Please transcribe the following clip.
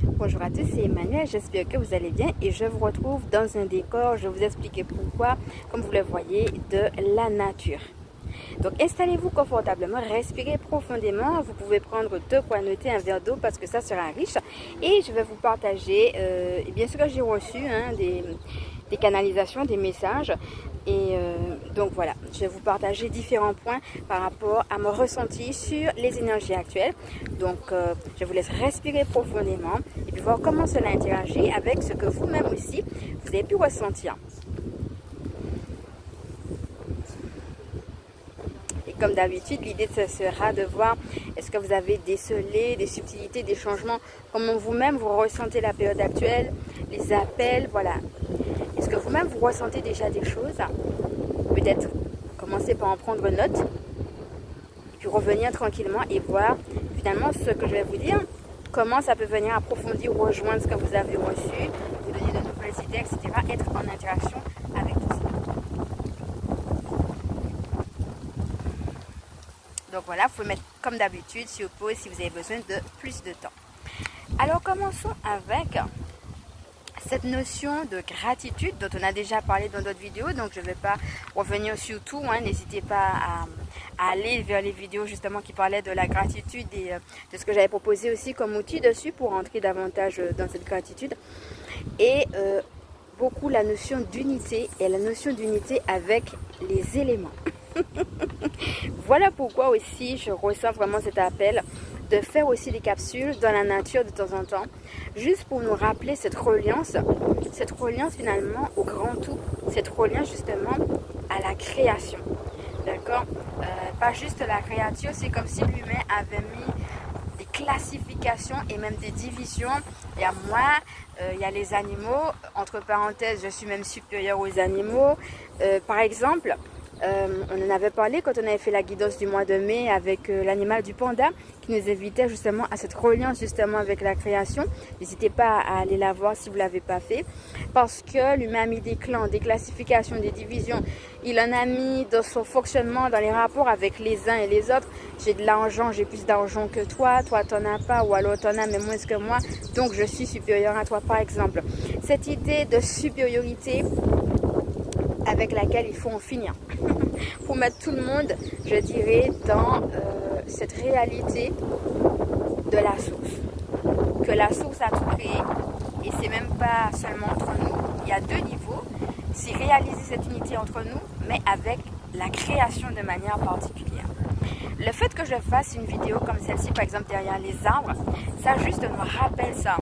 Bonjour à tous, c'est Emmanuel, j'espère que vous allez bien et je vous retrouve dans un décor, je vais vous expliquer pourquoi, comme vous le voyez, de la nature. Donc installez-vous confortablement, respirez profondément, vous pouvez prendre de quoi noter, un verre d'eau parce que ça sera riche. Et je vais vous partager, bien sûr que j'ai reçu des canalisations, des messages. Et donc voilà, je vais vous partager différents points par rapport à mon ressenti sur les énergies actuelles. Donc je vous laisse respirer profondément et puis voir comment cela interagit avec ce que vous-même aussi vous avez pu ressentir. Et comme d'habitude, l'idée ce sera de voir est-ce que vous avez décelé des subtilités, des changements, comment vous-même vous ressentez la période actuelle, les appels, voilà. Est-ce que vous-même vous ressentez déjà des choses? Peut-être commencer par en prendre note, puis revenir tranquillement et voir finalement ce que je vais vous dire, comment ça peut venir approfondir ou rejoindre ce que vous avez reçu, vous donner de nouvelles idées, etc. Être en interaction avec tout ça. Donc voilà, vous pouvez mettre comme d'habitude sur pause si vous avez besoin de plus de temps. Alors commençons avec cette notion de gratitude dont on a déjà parlé dans d'autres vidéos, donc je ne vais pas revenir sur tout, n'hésitez pas à aller vers les vidéos justement qui parlaient de la gratitude et de ce que j'avais proposé aussi comme outil dessus pour entrer davantage dans cette gratitude. Et beaucoup la notion d'unité et la notion d'unité avec les éléments. Voilà pourquoi aussi je ressens vraiment cet appel de faire aussi des capsules dans la nature de temps en temps, juste pour nous rappeler cette reliance finalement au grand tout, cette reliance justement à la création, d'accord, pas juste la créature, c'est comme si l'humain avait mis des classifications et même des divisions. Il y a moi, il y a les animaux, entre parenthèses, je suis même supérieure aux animaux, par exemple. On en avait parlé quand on avait fait la guidance du mois de mai avec l'animal du panda qui nous invitait justement à cette reliance justement avec la création. N'hésitez pas à aller la voir si vous ne l'avez pas fait, parce que l'humain a mis des clans, des classifications, des divisions. Il en a mis dans son fonctionnement, dans les rapports avec les uns et les autres. J'ai de l'argent, j'ai plus d'argent que toi t'en as pas, ou alors t'en as mais moins que moi, donc je suis supérieur à toi par exemple. Cette idée de supériorité avec laquelle il faut en finir. Pour mettre tout le monde, je dirais, dans cette réalité de la source. Que la source a tout créé, et c'est même pas seulement entre nous, il y a deux niveaux. C'est réaliser cette unité entre nous, mais avec la création de manière particulière. Le fait que je fasse une vidéo comme celle-ci, par exemple derrière les arbres, ça juste me rappelle ça.